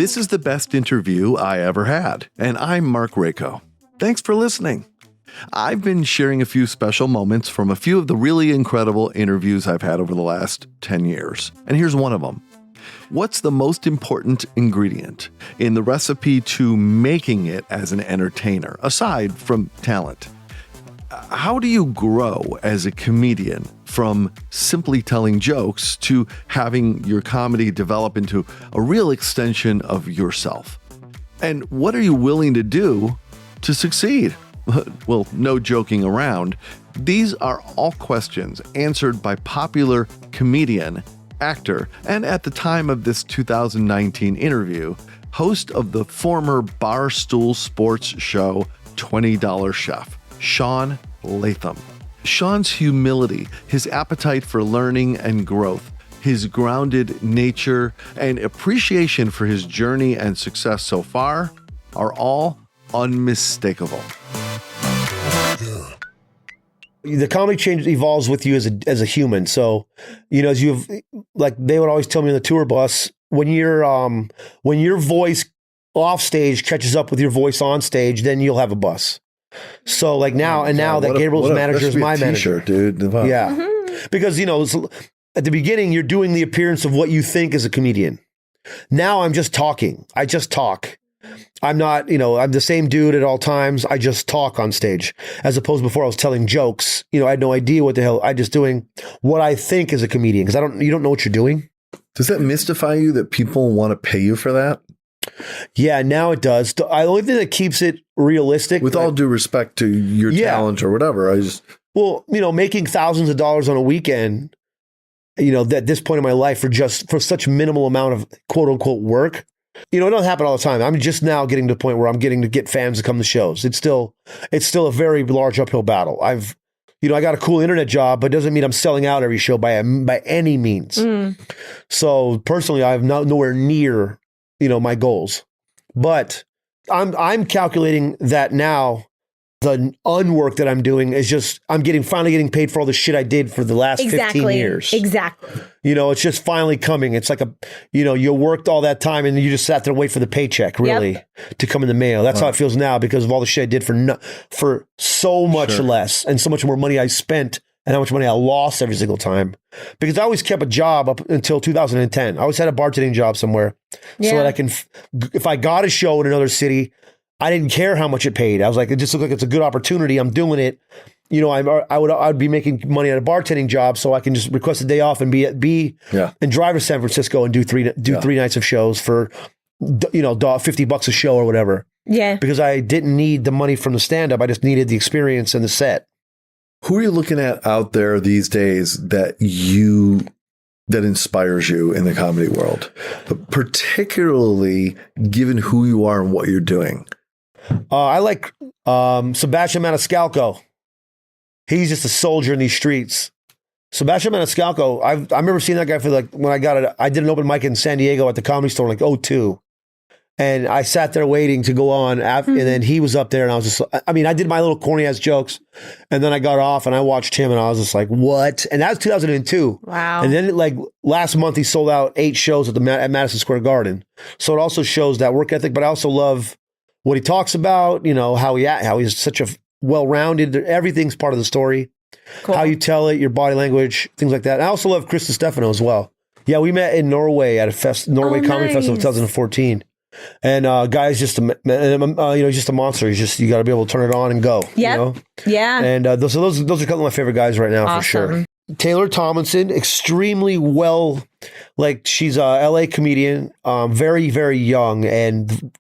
This is the best interview I ever had, and I'm Mark Rako. Thanks for listening. I've been sharing a few special moments from a few of the really incredible interviews I've had over the last 10 years, and here's one of them. What's the most important ingredient in the recipe to making it as an entertainer, aside from talent? How do you grow as a comedian from simply telling jokes to having your comedy develop into a real extension of yourself? And what are you willing to do to succeed? Well, no joking around. These are all questions answered by popular comedian, actor, and at the time of this 2019 interview, host of the former Barstool Sports show $20 Chef, Shaun Latham. Shaun's humility, his appetite for learning and growth, his grounded nature, and appreciation for his journey and success so far are all unmistakable. The comedy change evolves with you as a human. So, as you've, like they would always tell me on the tour bus, when your voice off stage catches up with your voice on stage, then you'll have a bus. So now that Gabriel's manager is my manager, dude. Wow. Yeah. Mm-hmm. Because, at the beginning, you're doing the appearance of what you think is a comedian. Now I'm just talking. I just talk. I'm not, I'm the same dude at all times. I just talk on stage, as opposed to before I was telling jokes. I had no idea what the hell. I just doing what I think is a comedian, because you don't know what you're doing. Does that mystify you that people want to pay you for that? Yeah, now it does. The only thing that keeps it realistic, with all due respect to your talent or whatever, making thousands of dollars on a weekend, at this point in my life for such minimal amount of quote unquote work. It don't happen all the time. I'm just now getting to the point where I'm getting to get fans to come to shows. It's still a very large uphill battle. I got a cool internet job, but it doesn't mean I'm selling out every show by any means. Mm. So personally, I'm nowhere near, my goals, but I'm calculating that now. The unwork that I'm doing is just, I'm finally getting paid for all the shit I did for the last 15 years. Exactly. It's just finally coming. It's like you worked all that time and you just sat there and wait for the paycheck really to come in the mail. That's how it feels now because of all the shit I did for so much less and so much more money I spent and how much money I lost every single time. Because I always kept a job up until 2010. I always had a bartending job somewhere so that I can, if I got a show in another city, I didn't care how much it paid. I was like, it just looked like it's a good opportunity. I'm doing it. I'd be making money at a bartending job, so I can just request a day off and be and drive to San Francisco and do three nights of shows for $50 a show or whatever. Yeah, because I didn't need the money from the stand up. I just needed the experience and the set. Who are you looking at out there these days that inspires you in the comedy world, but particularly given who you are and what you're doing? I like Sebastian Maniscalco. He's just a soldier in these streets. Sebastian Maniscalco, I remember seeing that guy when I did an open mic in San Diego at the Comedy Store in 2002. And I sat there waiting to go on, and then he was up there, and I was just, I did my little corny ass jokes, and then I got off, and I watched him, and I was just like, what? And that was 2002. Wow. And then, last month, he sold out 8 shows at Madison Square Garden. So it also shows that work ethic, but I also love what he talks about, how he's such a well-rounded, everything's part of the story. Cool. How you tell it, your body language, things like that. And I also love Chris Stefano as well. Yeah, we met in Norway at a Norway Comedy Festival in 2014. And guy's just he's just a monster. You got to be able to turn it on and go. Yeah, yeah. And those are a couple of my favorite guys right now for sure. Taylor Tomlinson, extremely well, she's a LA comedian, very, very young, and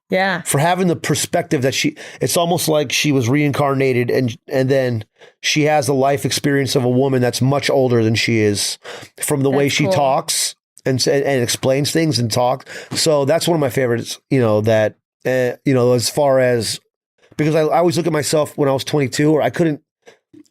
for having the perspective that it's almost like she was reincarnated, and then she has the life experience of a woman that's much older than she is, from the way she talks. And explains things and talk. So that's one of my favorites, as far as, because I always look at myself when I was 22, or I couldn't,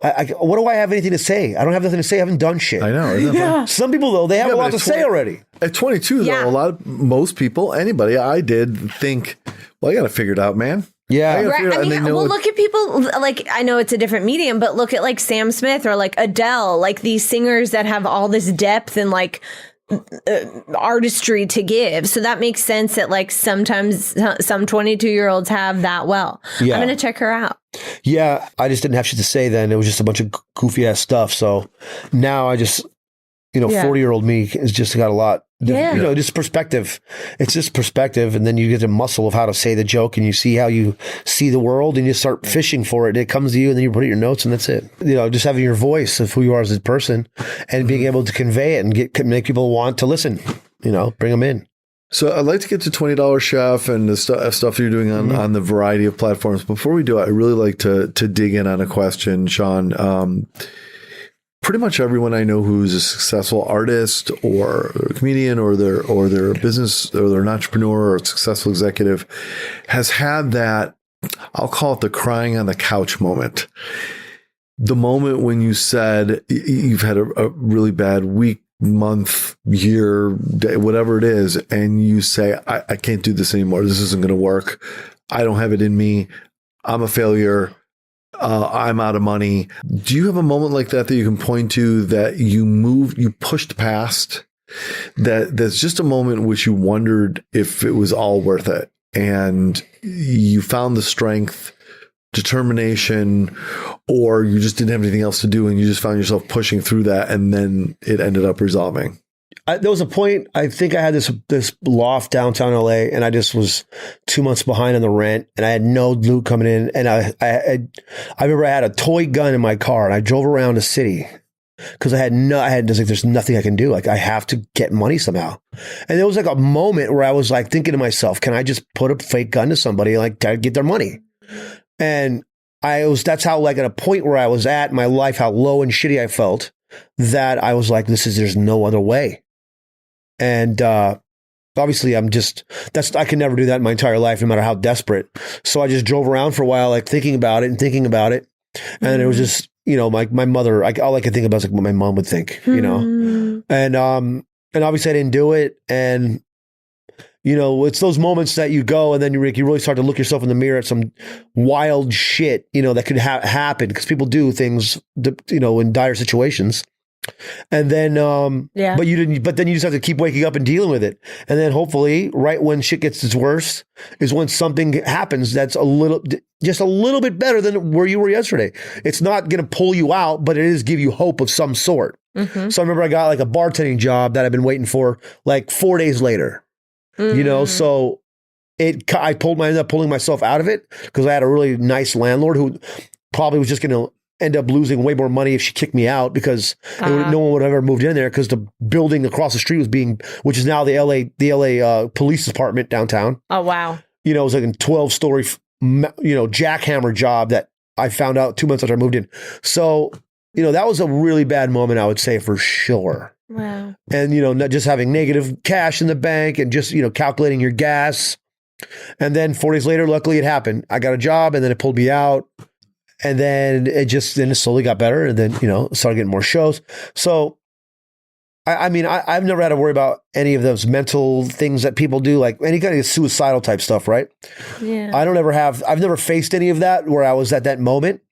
what do I have anything to say? I don't have nothing to say. I haven't done shit. I know. Yeah. Some people, though, they have a lot to say already. At 22, though, most people, anybody I did think, well, I got to figure it out, man. Yeah. Right. Look at people, I know it's a different medium, but look at Sam Smith or Adele, these singers that have all this depth and artistry to give. So that makes sense that like sometimes some 22-year-olds have that well. Yeah. I'm going to check her out. Yeah, I just didn't have shit to say then. It was just a bunch of goofy ass stuff. So now I just, 40-year-old me has just got a lot. Yeah. Just perspective. It's just perspective. And then you get the muscle of how to say the joke and you see how you see the world and you start fishing for it. It comes to you and then you put it in your notes and that's it. Just having your voice of who you are as a person and being able to convey it and make people want to listen, bring them in. So I'd like to get to $20 Chef and the stuff you're doing on the variety of platforms. Before we do it, I really like to dig in on a question, Shaun. Pretty much everyone I know who's a successful artist or a comedian or they're a business or they're an entrepreneur or a successful executive has had that, I'll call it the crying on the couch moment. The moment when you said you've had a really bad week, month, year, day, whatever it is, and you say, I can't do this anymore. This isn't going to work. I don't have it in me. I'm a failure. I'm out of money. Do you have a moment like that you can point to that you pushed past, that's just a moment in which you wondered if it was all worth it and you found the strength, determination, or you just didn't have anything else to do and you just found yourself pushing through that and then it ended up resolving? There was a point, I think I had this loft downtown LA and I just was 2 months behind on the rent and I had no loot coming in. And I remember I had a toy gun in my car and I drove around the city because I had just like, there's nothing I can do. Like I have to get money somehow. And there was like a moment where I was like thinking to myself, can I just put a fake gun to somebody like to get their money? And that's how like at a point where I was at in my life, how low and shitty I felt that I was like, there's no other way. And obviously I can never do that in my entire life, no matter how desperate. So I just drove around for a while, like thinking about it. And it was just, my mother, all I could think about was like what my mom would think, and obviously I didn't do it. And, it's those moments that you go and then you really start to look yourself in the mirror at some wild shit, that could happen because people do things, in dire situations. And then, but then you just have to keep waking up and dealing with it. And then hopefully right when shit gets its worst is when something happens that's just a little bit better than where you were yesterday. It's not going to pull you out, but it is give you hope of some sort. Mm-hmm. So I remember I got like a bartending job that I've been waiting for like 4 days later, so I ended up pulling myself out of it because I had a really nice landlord who probably was just going to end up losing way more money if she kicked me out because no one would have ever moved in there because the building across the street which is now the LA police department downtown. Oh, wow. It was like a 12-story, jackhammer job that I found out 2 months after I moved in. So, that was a really bad moment, I would say, for sure. Wow. And, not just having negative cash in the bank and just, calculating your gas. And then 4 days later, luckily it happened. I got a job and then it pulled me out. And then it slowly got better. And then, started getting more shows. So, I've never had to worry about any of those mental things that people do, like any kind of suicidal type stuff, right? Yeah. I've never faced any of that where I was at that moment.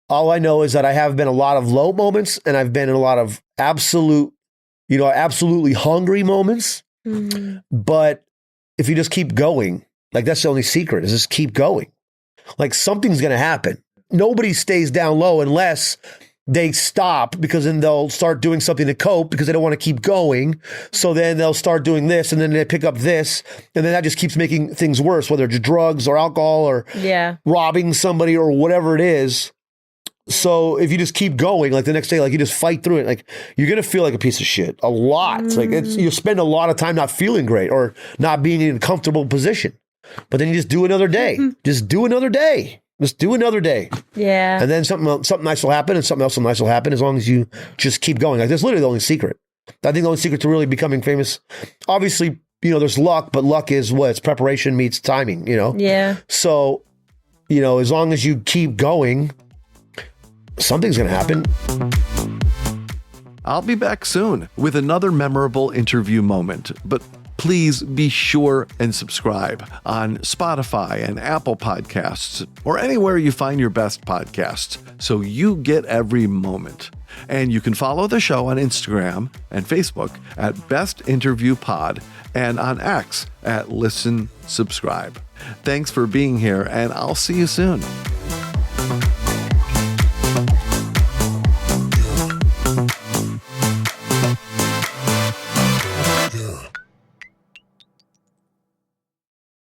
All I know is that I have been a lot of low moments and I've been in a lot of absolutely hungry moments. Mm-hmm. But if you just keep going, like that's the only secret is just keep going. Like something's going to happen. Nobody stays down low unless they stop because then they'll start doing something to cope because they don't want to keep going. So then they'll start doing this and then they pick up this. And then that just keeps making things worse, whether it's drugs or alcohol or robbing somebody or whatever it is. So if you just keep going, like the next day, like you just fight through it, like you're going to feel like a piece of shit a lot. Like you spend a lot of time not feeling great or not being in a comfortable position. But then you just do another day. Just do another day. Just do another day. Yeah. And then something nice will happen and something else nice will happen as long as you just keep going. Like that's literally the only secret. I think the only secret to really becoming famous, obviously, there's luck, but luck is what? It's preparation meets timing, Yeah. So, as long as you keep going, something's going to happen. I'll be back soon with another memorable interview moment, but please be sure and subscribe on Spotify and Apple Podcasts or anywhere you find your best podcasts so you get every moment. And you can follow the show on Instagram and Facebook at Best Interview Pod and on X at Listen Subscribe. Thanks for being here, and I'll see you soon.